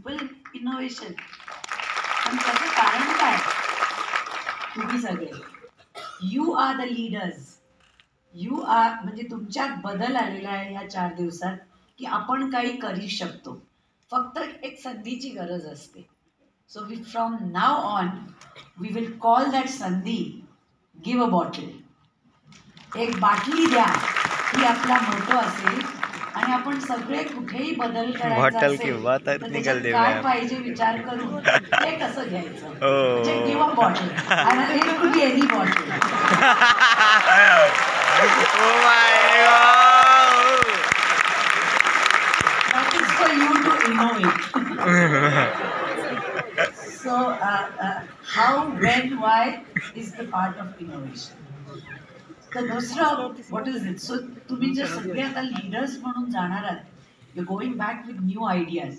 Simple innovation, पण त्याचं कारण काय? तुम्ही सगळे, you are the leaders. You are, म्हणजे तुमच्यात बदल आलेला आहे या 4 दिवसात की आपण काही करू शकतो. फक्त एक संधीची गरज असते. So we from now on we will call that संधी गिव्ह अ बॉटल. एक बाटली द्या, ही आपला मोठो असेल आणि आपण सगळे कुठेही बदल करायचा असेल तर त्याच्यात काय पाहिजे विचार करून ते कसं घ्यायचं. म्हणजे गिव्ह अ बॉटल आणि it could be any bottle. Oh my God! That is for you to innovate. So, how, when, why is the part of innovation. तर दुसरं, what is it? So, तुम्ही जर सगळे आता लीडर्स म्हणून जाणार आहात, you're going back with new ideas.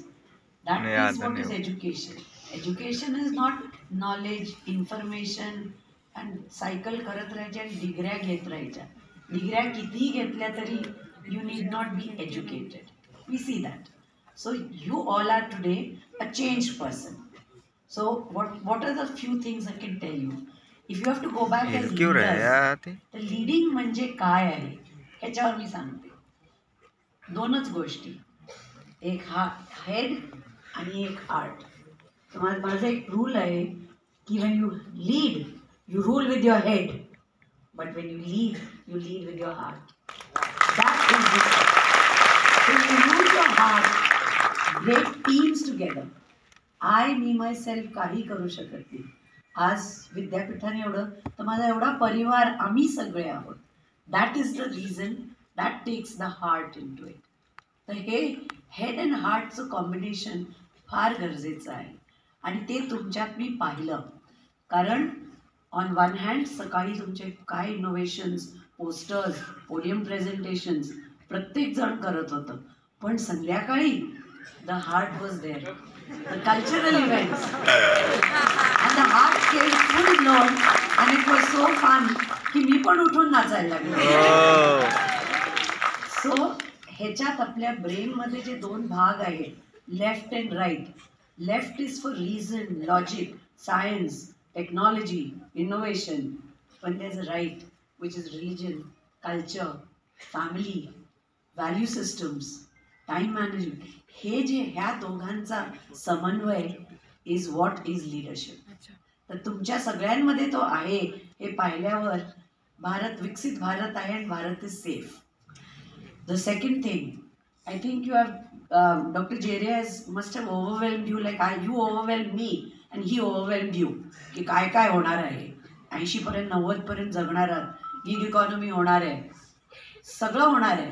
That is what is education. Education is not knowledge, information and cycle करत राहायच्या आणि डिग्र्या घेत राहायच्या. डिग्र्या कितीही घेतल्या तरी you need not be educated. We see that. So you all are today a changed person. So what are the few things I can tell you? If you have to go back as leaders, तर leading म्हणजे काय आहे ह्याच्यावर मी सांगते. दोनच गोष्टी, एक हा हेड आणि एक हार्ट. तर माझा एक रूल आहे की when you lead, you rule with your head, but when you lead, you lead with your heart. That is the, so you use your heart, break teams together. Me myself काही करू शकत नाही. आज विद्यापीठाने एवढं, तर माझा एवढा परिवार, आम्ही सगळे आहोत. That is the reason, that takes the heart into it. तर हे हेड अँड हार्टचं कॉम्बिनेशन फार गरजेचं आहे आणि ते तुमच्यात मी पाहिलं. कारण ऑन वन हँड सकाळी तुमचे काय इनोव्हेशन्स, पोस्टर्स, पोडियम प्रेझेंटेशन्स प्रत्येकजण करत होतं, पण संध्याकाळी the heart was there. The cultural events. And the heart came full blown and it was so fun की मी पण उठून नाचायला लागले. सो ह्याच्यात आपल्या ब्रेनमध्ये जे दोन भाग आहेत, left and right. Left is for reason, logic, science, technology, innovation. पण there is right which is religion, culture, family, value systems, time management. हे जे ह्या दोघांचा समन्वय इज व्हॉट इज लिडरशिप. तर तुमच्या सगळ्यांमध्ये तो आहे हे पाहिल्यावर भारत विकसित भारत आहे आणि Bharat is safe. The second thing, I think you have doctor जेरे has must have overwhelmed you like you overwhelm me and he overwhelmed you की काय काय होणार आहे. 80पर्यंत 90पर्यंत जगणार आहात, गिग इकॉनॉमी होणार आहे, सगळं होणार आहे.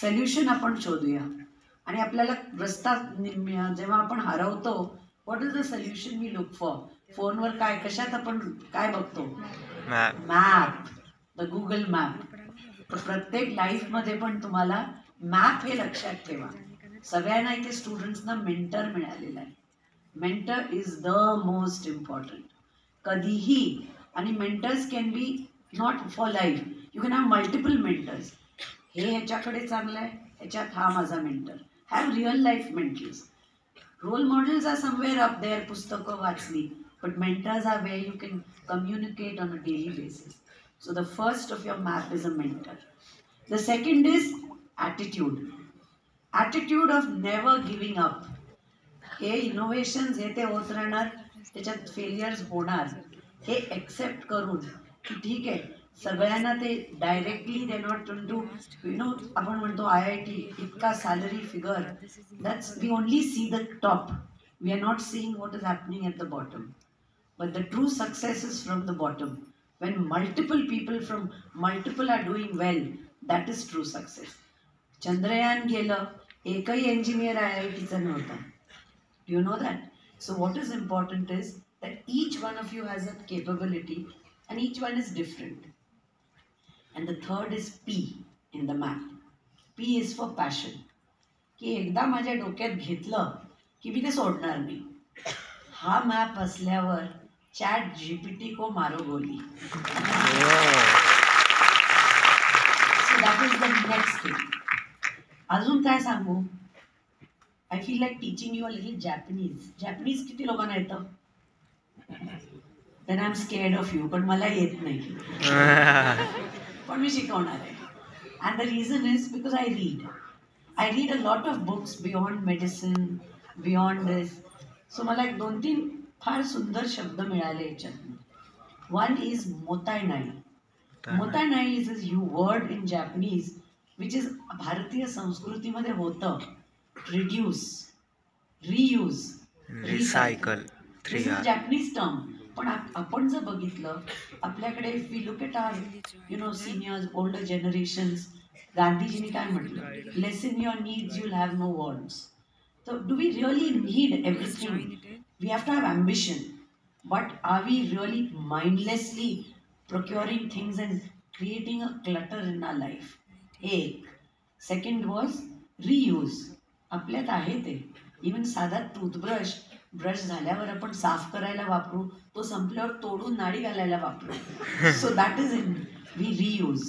सोल्युशन आपण शोधूया. आणि आपल्याला रस्ता जेव्हा आपण हरवतो, what is the solution we look for. फोनवर काय, कशात आपण काय बघतो, मॅप, द गुगल मॅप. प्रत्येक लाईफमध्ये पण तुम्हाला मॅप हे लक्षात ठेवा. सगळ्यांना इथे स्टुडंट्सना मेंटर मिळालेला आहे. Mentor is the most important. कधीही, आणि mentors can be not for life, you can have multiple mentors. हे ह्याच्याकडे चांगलं आहे, ह्याच्यात हा माझा mentor. Have real life mentors. Role models are somewhere up there, पुस्तकं वाचली, but mentors are where you can communicate on a daily basis. So the first of your map is a mentor. The second is attitude. Attitude of never giving up. हे innovations हे ते होत राहणार, त्याच्यात failures होणार, हे accept करून की ठीक आहे, सगळ्यांना ते directly they not to know. आपण म्हणतो IIT इतका salary figure, that's we only see the top. We are not seeing what is happening at the bottom. But the true success is from the bottom. When multiple people from multiple are doing well, that is true success. Chandrayaan गेलं, एकही engineer IITचा नव्हता. Do you know that? So what is important is that each one of you has a capability and each one is different. And the third is P in the map. P is for passion. की एकदा माझ्या डोक्यात घेतलं की मी ते सोडणार नाही. हा मॅप असल्यावर चॅट GPT को मारो गोली. So that is the next thing. अजून काय सांगू, I feel like teaching you a little Japanese. Japanese किती लोकांना येतं? Then I am scared of you, पण मला येत नाही. पण मी शिकवणार आहे. And the reason is because I read. I read a lot of books beyond medicine, beyond this. So मला एक 2-3 फार सुंदर शब्द मिळाले याच्यातून. वन इज मोताय नाई. मोताय नाई is a word in Japanese which is भारतीय संस्कृतीमध्ये होतं. Reduce, reuse, recycle. This is Japanese term. पण आपण जर बघितलं आपल्याकडे, if we look at our seniors, older generations, गांधीजींनी काय म्हटलं, less in your needs you'll have no wants. So do we really need everything? We have to have ambition, but are we really mindlessly procuring things and creating a clutter in our life? एक. Second was reuse. आपल्यात आहे ते. Even साधा toothbrush, brush झाल्यावर आपण साफ करायला वापरू, तो संपल्यावर तोडून नाडी घालायला वापरू. So that is in we reuse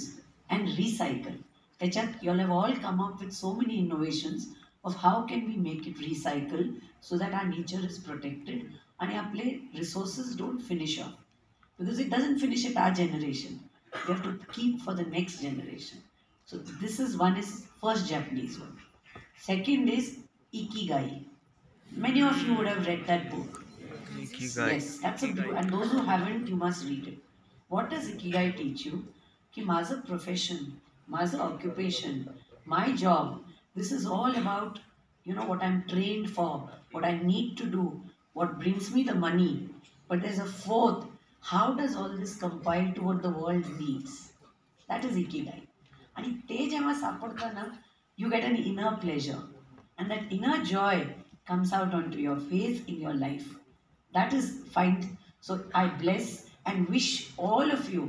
and recycle. त्याच्यात you have all come up with so many innovations of how can we make it recycle so that our nature is protected आणि आपले resources don't finish off. Because it doesn't finish at our generation. We have to keep for the next generation. So this is first Japanese one. Second is Ikigai. Many of you would have read that book. Ikigai. Yes, that's and those who haven't, you must read it. What does Ikigai teach you? Ki माझं profession, माझं occupation, my job, this is all about, what I'm trained for, what I need to do, what brings me the money. But there's a fourth. How does all this compile to what the world needs? That is Ikigai. आणि ते जेव्हा सापडतं ना, you get an inner pleasure. And that inner joy comes out onto your face in your life. That is find. So I bless and wish all of you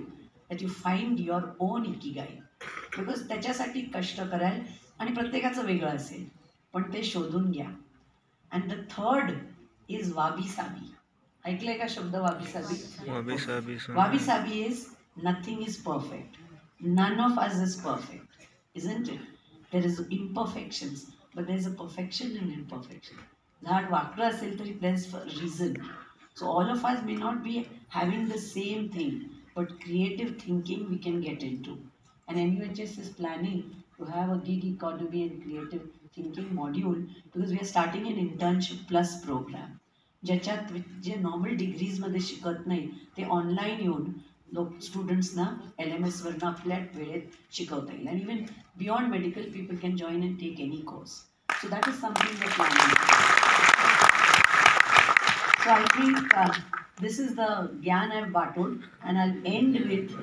that you find your own Ikigai. Because त्याच्यासाठी कष्ट कराल आणि प्रत्येकाचं वेगळं असेल, पण ते शोधून घ्या. And the third is wabi sabi. ऐकलंय का शब्द वाबी साबी? वाबी साबी is nothing is perfect. None of us is perfect, isn't it? There is imperfections, but there is a perfection in imperfection. झाड वाकडं असेल तरी there is a reason. So all of us may not be having the same thing, but creative thinking we can get into. And NUHS is planning to have a gig economy and creative thinking module because we are starting an internship plus program. ज्याच्यात जे normal डिग्रीजमध्ये शिकत नाही ते online येऊन स्टुडंट्सना LMS वरनं आपल्या वेळेत शिकवता येईल. And even beyond medical people can join and take any course. So that is something the planning. So I think this is the gyan I बाटोड and I end with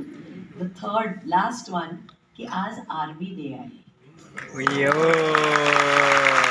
the third, 'last' one, की आज RB day आहे. Yo.